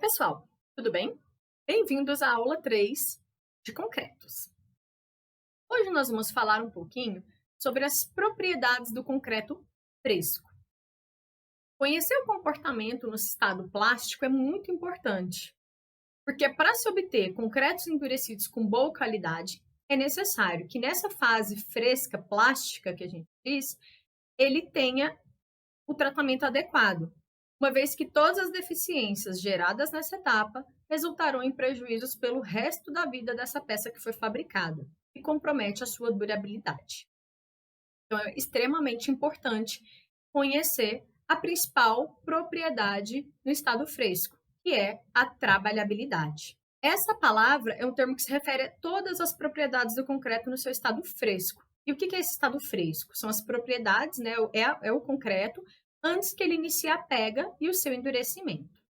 Pessoal, tudo bem? Bem-vindos à aula 3 de concretos. Hoje nós vamos falar um pouquinho sobre as propriedades do concreto fresco. Conhecer o comportamento no estado plástico é muito importante, porque para se obter concretos endurecidos com boa qualidade, é necessário que nessa fase fresca plástica que a gente diz, ele tenha o tratamento adequado, uma vez que todas as deficiências geradas nessa etapa resultarão em prejuízos pelo resto da vida dessa peça que foi fabricada e compromete a sua durabilidade. Então, é extremamente importante conhecer a principal propriedade no estado fresco, que é a trabalhabilidade. Essa palavra é um termo que se refere a todas as propriedades do concreto no seu estado fresco. E o que é esse estado fresco? São as propriedades, né? É o concreto antes que ele inicie a pega e o seu endurecimento.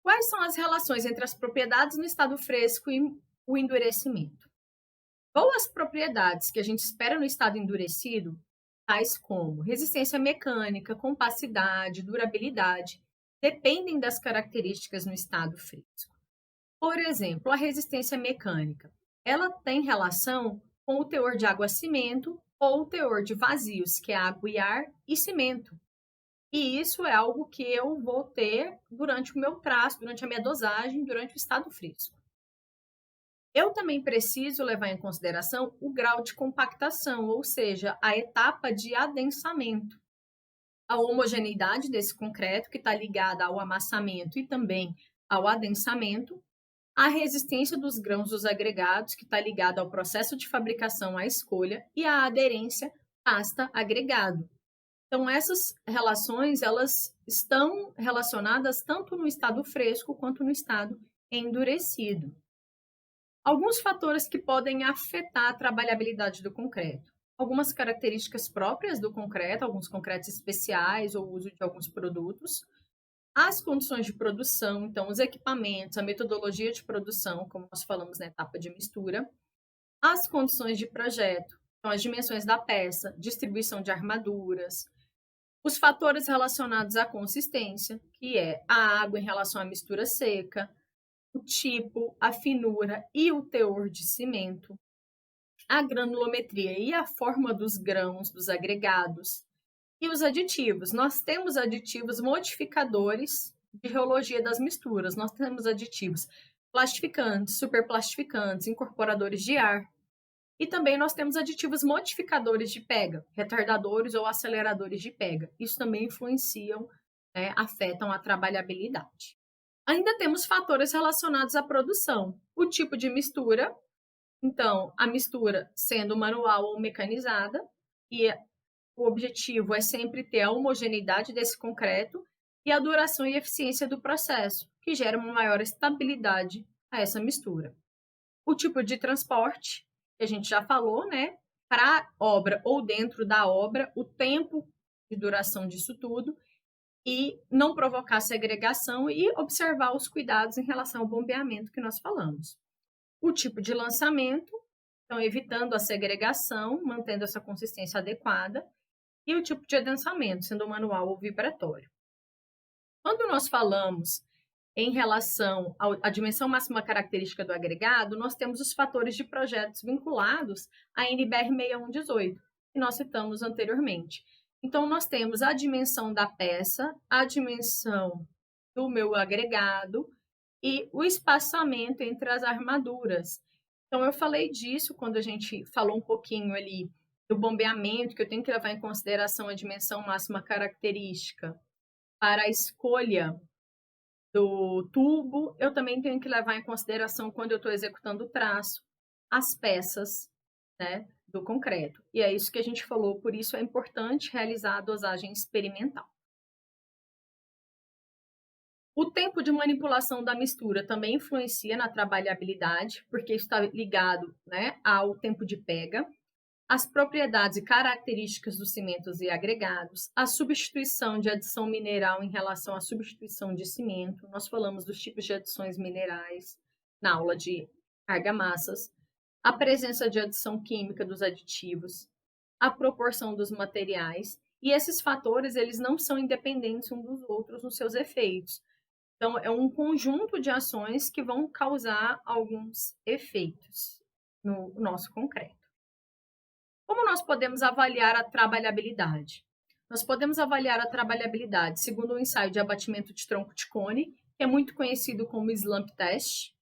Quais são as relações entre as propriedades no estado fresco e o endurecimento? Boas propriedades que a gente espera no estado endurecido, tais como resistência mecânica, compacidade, durabilidade, dependem das características no estado fresco. Por exemplo, a resistência mecânica, ela tem relação com o teor de água-cimento ou o teor de vazios, que é água e ar e cimento. E isso é algo que eu vou ter durante o meu traço, durante a minha dosagem, durante o estado fresco. Eu também preciso levar em consideração o grau de compactação, ou seja, a etapa de adensamento. A homogeneidade desse concreto, que está ligada ao amassamento e também ao adensamento, a resistência dos grãos dos agregados, que está ligada ao processo de fabricação à escolha, e a aderência pasta-agregado. Então, essas relações, elas estão relacionadas tanto no estado fresco quanto no estado endurecido. Alguns fatores que podem afetar a trabalhabilidade do concreto. Algumas características próprias do concreto, alguns concretos especiais ou uso de alguns produtos. As condições de produção, então, os equipamentos, a metodologia de produção, como nós falamos na etapa de mistura. As condições de projeto, então, as dimensões da peça, distribuição de armaduras. Os fatores relacionados à consistência, que é a água em relação à mistura seca, o tipo, a finura e o teor de cimento, a granulometria e a forma dos grãos, dos agregados, e os aditivos. Nós temos aditivos modificadores de reologia das misturas. Nós temos aditivos plastificantes, superplastificantes, incorporadores de ar. E também nós temos aditivos modificadores de pega, retardadores ou aceleradores de pega. Isso também influenciam, afetam a trabalhabilidade. Ainda temos fatores relacionados à produção. O tipo de mistura, então, a mistura sendo manual ou mecanizada, e o objetivo é sempre ter a homogeneidade desse concreto e a duração e eficiência do processo, que gera uma maior estabilidade a essa mistura. O tipo de transporte, que a gente já falou, né? Para a obra ou dentro da obra, o tempo de duração disso tudo e não provocar segregação e observar os cuidados em relação ao bombeamento que nós falamos. O tipo de lançamento, então evitando a segregação, mantendo essa consistência adequada, e o tipo de adensamento, sendo manual ou vibratório. Quando nós falamos em relação à dimensão máxima característica do agregado, nós temos os fatores de projetos vinculados à NBR 6118, que nós citamos anteriormente. Então, nós temos a dimensão da peça, a dimensão do meu agregado e o espaçamento entre as armaduras. Então, eu falei disso quando a gente falou um pouquinho ali do bombeamento, que eu tenho que levar em consideração a dimensão máxima característica para a escolha do tubo, eu também tenho que levar em consideração, quando eu estou executando o traço, as peças, né, do concreto. E é isso que a gente falou, por isso é importante realizar a dosagem experimental. O tempo de manipulação da mistura também influencia na trabalhabilidade, porque está ligado, né, ao tempo de pega, as propriedades e características dos cimentos e agregados, a substituição de adição mineral em relação à substituição de cimento. Nós falamos dos tipos de adições minerais na aula de argamassas, a presença de adição química dos aditivos, a proporção dos materiais E esses fatores, eles não são independentes uns dos outros nos seus efeitos. Então, é um conjunto de ações que vão causar alguns efeitos no nosso concreto. Como nós podemos avaliar a trabalhabilidade? Nós podemos avaliar a trabalhabilidade segundo o ensaio de abatimento de tronco de cone, que é muito conhecido como Slump Test,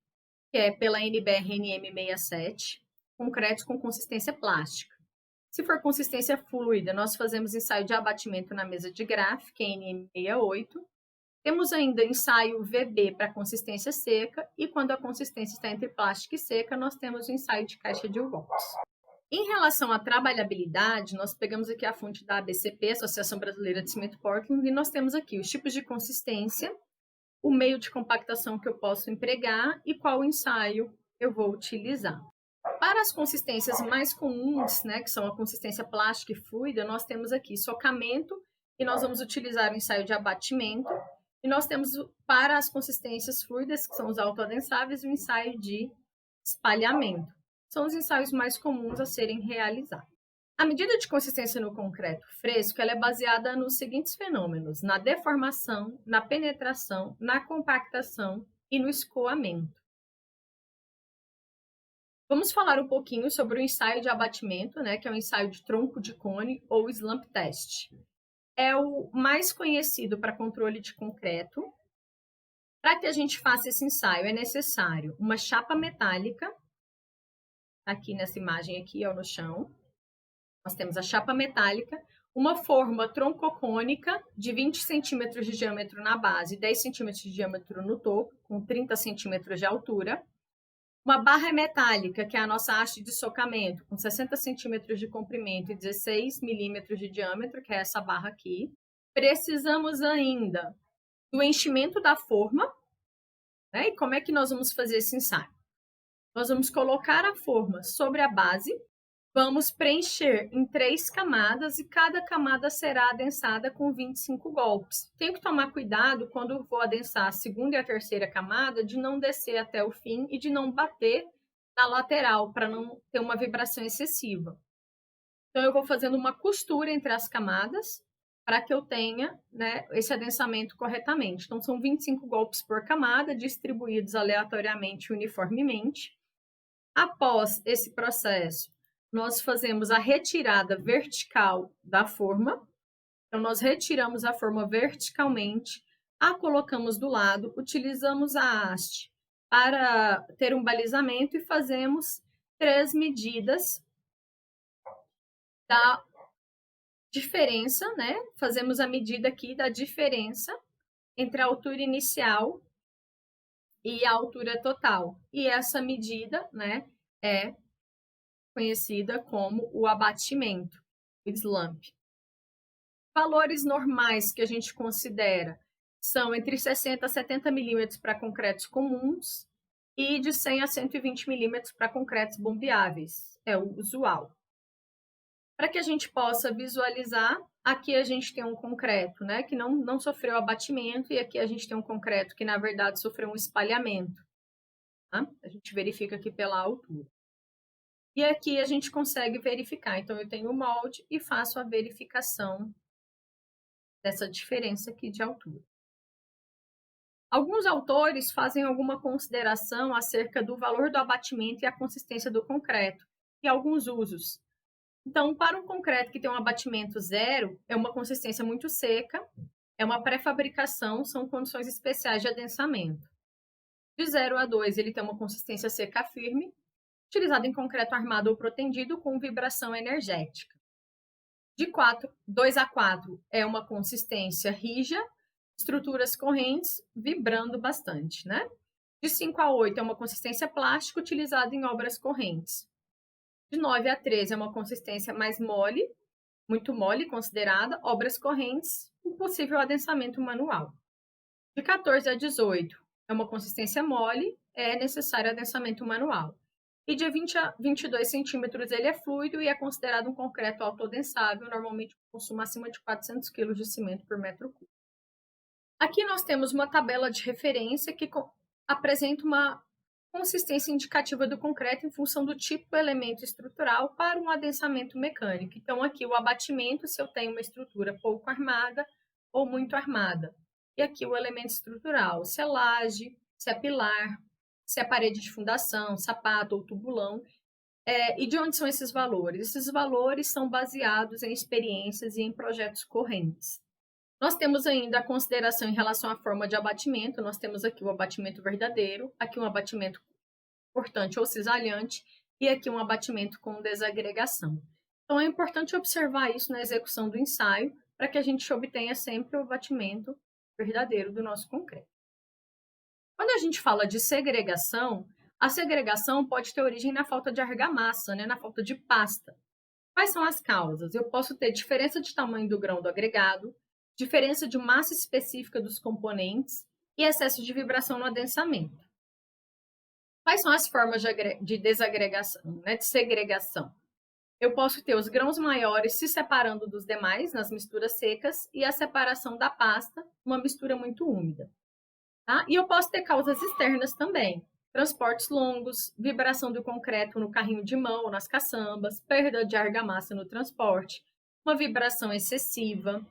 que é pela NBR-NM67, concretos com consistência plástica. Se for consistência fluida, nós fazemos ensaio de abatimento na mesa de Graf, que é NM68. Temos ainda ensaio VB para consistência seca, e quando a consistência está entre plástica e seca, nós temos o ensaio de caixa de U-Box. Em relação à trabalhabilidade, nós pegamos aqui a fonte da ABCP, Associação Brasileira de Cimento Portland, e nós temos aqui os tipos de consistência, o meio de compactação que eu posso empregar e qual ensaio eu vou utilizar. Para as consistências mais comuns, né, que são a consistência plástica e fluida, nós temos aqui socamento, e nós vamos utilizar o ensaio de abatimento. E nós temos, para as consistências fluidas, que são os autoadensáveis, o ensaio de espalhamento. São os ensaios mais comuns a serem realizados. A medida de consistência no concreto fresco ela é baseada nos seguintes fenômenos: na deformação, na penetração, na compactação e no escoamento. Vamos falar um pouquinho sobre o ensaio de abatimento, né, que é o ensaio de tronco de cone ou slump test. É o mais conhecido para controle de concreto. Para que a gente faça esse ensaio, é necessário uma chapa metálica, aqui nessa imagem aqui, ó, no chão. Nós temos a chapa metálica, uma forma troncocônica de 20 centímetros de diâmetro na base e 10 centímetros de diâmetro no topo, com 30 centímetros de altura. Uma barra metálica, que é a nossa haste de socamento, com 60 centímetros de comprimento e 16 milímetros de diâmetro, que é essa barra aqui. Precisamos ainda do enchimento da forma, né? E como é que nós vamos fazer esse ensaio? Nós vamos colocar a forma sobre a base, vamos preencher em 3 camadas e cada camada será adensada com 25 golpes. Tenho que tomar cuidado quando vou adensar a segunda e a terceira camada de não descer até o fim e de não bater na lateral para não ter uma vibração excessiva. Então, eu vou fazendo uma costura entre as camadas para que eu tenha, né, esse adensamento corretamente. Então, são 25 golpes por camada, distribuídos aleatoriamente e uniformemente. Após esse processo, nós fazemos a retirada vertical da forma. Então, nós retiramos a forma verticalmente, a colocamos do lado, utilizamos a haste para ter um balizamento e fazemos 3 medidas da diferença, né? Fazemos a medida aqui da diferença entre a altura inicial e a altura total. E essa medida, né, é conhecida como o abatimento, o slump. Valores normais que a gente considera são entre 60 a 70 milímetros para concretos comuns e de 100 a 120 milímetros para concretos bombeáveis. É o usual. Para que a gente possa visualizar, aqui a gente tem um concreto, né, que não sofreu abatimento, e aqui a gente tem um concreto que, na verdade, sofreu um espalhamento. Tá? A gente verifica aqui pela altura. E aqui a gente consegue verificar. Então, eu tenho o molde e faço a verificação dessa diferença aqui de altura. Alguns autores fazem alguma consideração acerca do valor do abatimento e a consistência do concreto, e alguns usos. Então, para um concreto que tem um abatimento zero, é uma consistência muito seca, é uma pré-fabricação, são condições especiais de adensamento. De 0 a 2, ele tem uma consistência seca firme, utilizado em concreto armado ou protendido com vibração energética. De 2 a 4 é uma consistência rija, estruturas correntes, vibrando bastante, né? De 5 a 8 é uma consistência plástica utilizada em obras correntes. De 9 a 13 é uma consistência mais mole, muito mole considerada, obras correntes, impossível adensamento manual. De 14 a 18 é uma consistência mole, é necessário adensamento manual. E de 20 a 22 centímetros ele é fluido e é considerado um concreto autoadensável, normalmente consumo acima de 400 kg de cimento por metro cúbico. Aqui nós temos uma tabela de referência que apresenta uma consistência indicativa do concreto em função do tipo do elemento estrutural para um adensamento mecânico. Então, aqui o abatimento, se eu tenho uma estrutura pouco armada ou muito armada. E aqui o elemento estrutural, se é laje, se é pilar, se é parede de fundação, sapato ou tubulão. E de onde são esses valores? Esses valores são baseados em experiências e em projetos correntes. Nós temos ainda a consideração em relação à forma de abatimento. Nós temos aqui o abatimento verdadeiro, aqui um abatimento cortante ou cisalhante e aqui um abatimento com desagregação. Então, é importante observar isso na execução do ensaio para que a gente obtenha sempre o abatimento verdadeiro do nosso concreto. Quando a gente fala de segregação, a segregação pode ter origem na falta de argamassa, na falta de pasta. Quais são as causas? Eu posso ter diferença de tamanho do grão do agregado, diferença de massa específica dos componentes e excesso de vibração no adensamento. Quais são as formas de desagregação, de segregação? Eu posso ter os grãos maiores se separando dos demais nas misturas secas e a separação da pasta, uma mistura muito úmida. Tá? E eu posso ter causas externas também. Transportes longos, vibração do concreto no carrinho de mão, nas caçambas, perda de argamassa no transporte, uma vibração excessiva.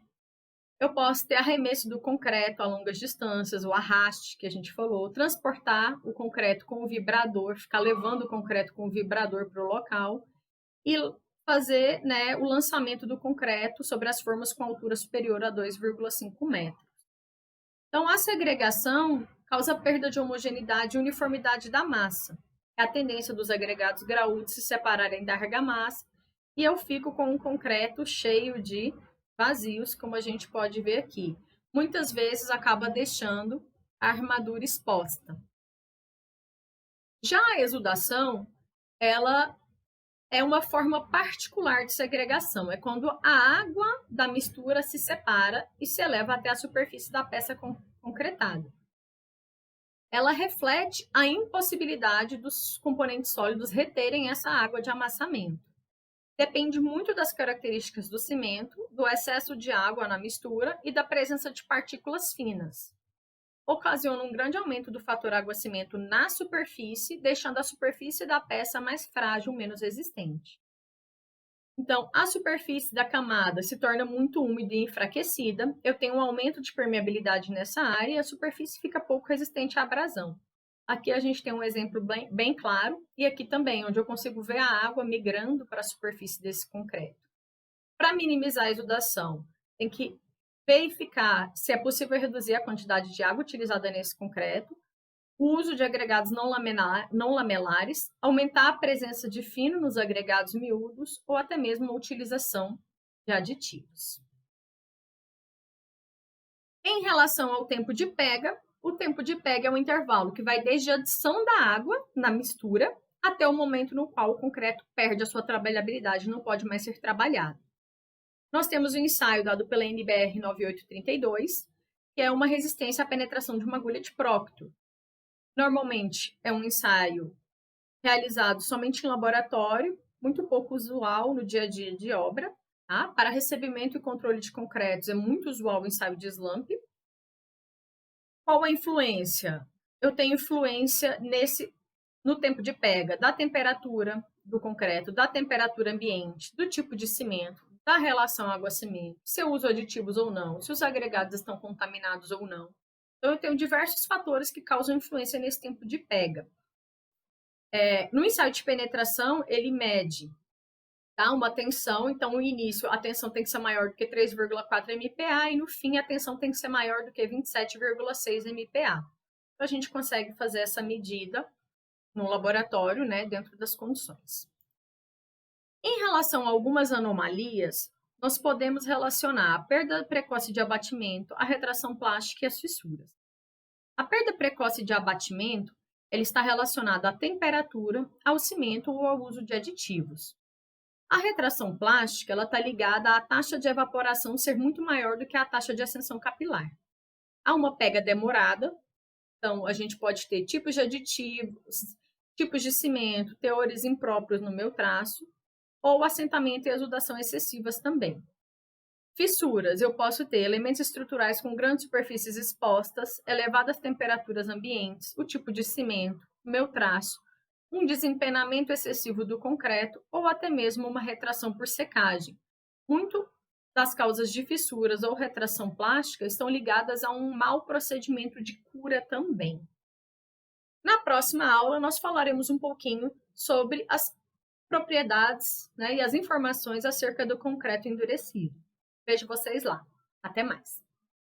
Eu posso ter arremesso do concreto a longas distâncias, o arraste, que a gente falou, transportar o concreto com o vibrador, ficar levando o concreto com o vibrador para o local e fazer o lançamento do concreto sobre as formas com altura superior a 2,5 metros. Então, a segregação causa perda de homogeneidade e uniformidade da massa. É a tendência dos agregados graúdos se separarem da argamassa e eu fico com um concreto cheio de vazios, como a gente pode ver aqui. Muitas vezes acaba deixando a armadura exposta. Já a exudação, ela é uma forma particular de segregação. É quando a água da mistura se separa e se eleva até a superfície da peça concretada. Ela reflete a impossibilidade dos componentes sólidos reterem essa água de amassamento. Depende muito das características do cimento, do excesso de água na mistura e da presença de partículas finas. Ocasiona um grande aumento do fator água-cimento na superfície, deixando a superfície da peça mais frágil, menos resistente. Então, a superfície da camada se torna muito úmida e enfraquecida, eu tenho um aumento de permeabilidade nessa área e a superfície fica pouco resistente à abrasão. Aqui a gente tem um exemplo bem claro, e aqui também, onde eu consigo ver a água migrando para a superfície desse concreto. Para minimizar a exudação, tem que verificar se é possível reduzir a quantidade de água utilizada nesse concreto, o uso de agregados não lamelares, aumentar a presença de fino nos agregados miúdos ou até mesmo a utilização de aditivos. Em relação ao tempo de pega, o tempo de pega é um intervalo que vai desde a adição da água na mistura até o momento no qual o concreto perde a sua trabalhabilidade e não pode mais ser trabalhado. Nós temos o ensaio dado pela NBR 9832, que é uma resistência à penetração de uma agulha de Proctor. Normalmente é um ensaio realizado somente em laboratório, muito pouco usual no dia a dia de obra. Tá? Para recebimento e controle de concretos é muito usual o ensaio de slump. Qual a influência? Eu tenho influência no tempo de pega da temperatura do concreto, da temperatura ambiente, do tipo de cimento, da relação água-cimento, se eu uso aditivos ou não, se os agregados estão contaminados ou não. Então, eu tenho diversos fatores que causam influência nesse tempo de pega. No ensaio de penetração, ele mede uma tensão, então, no início, a tensão tem que ser maior do que 3,4 MPa e, no fim, a tensão tem que ser maior do que 27,6 MPa. Então, a gente consegue fazer essa medida no laboratório, dentro das condições. Em relação a algumas anomalias, nós podemos relacionar a perda precoce de abatimento, a retração plástica e as fissuras. A perda precoce de abatimento, ela está relacionada à temperatura, ao cimento ou ao uso de aditivos. A retração plástica, ela está ligada à taxa de evaporação ser muito maior do que a taxa de ascensão capilar. Há uma pega demorada, então a gente pode ter tipos de aditivos, tipos de cimento, teores impróprios no meu traço, ou assentamento e exudação excessivas também. Fissuras, eu posso ter elementos estruturais com grandes superfícies expostas, elevadas temperaturas ambientes, o tipo de cimento, meu traço, um desempenamento excessivo do concreto ou até mesmo uma retração por secagem. Muito das causas de fissuras ou retração plástica estão ligadas a um mau procedimento de cura também. Na próxima aula, nós falaremos um pouquinho sobre as propriedades, né, e as informações acerca do concreto endurecido. Vejo vocês lá. Até mais!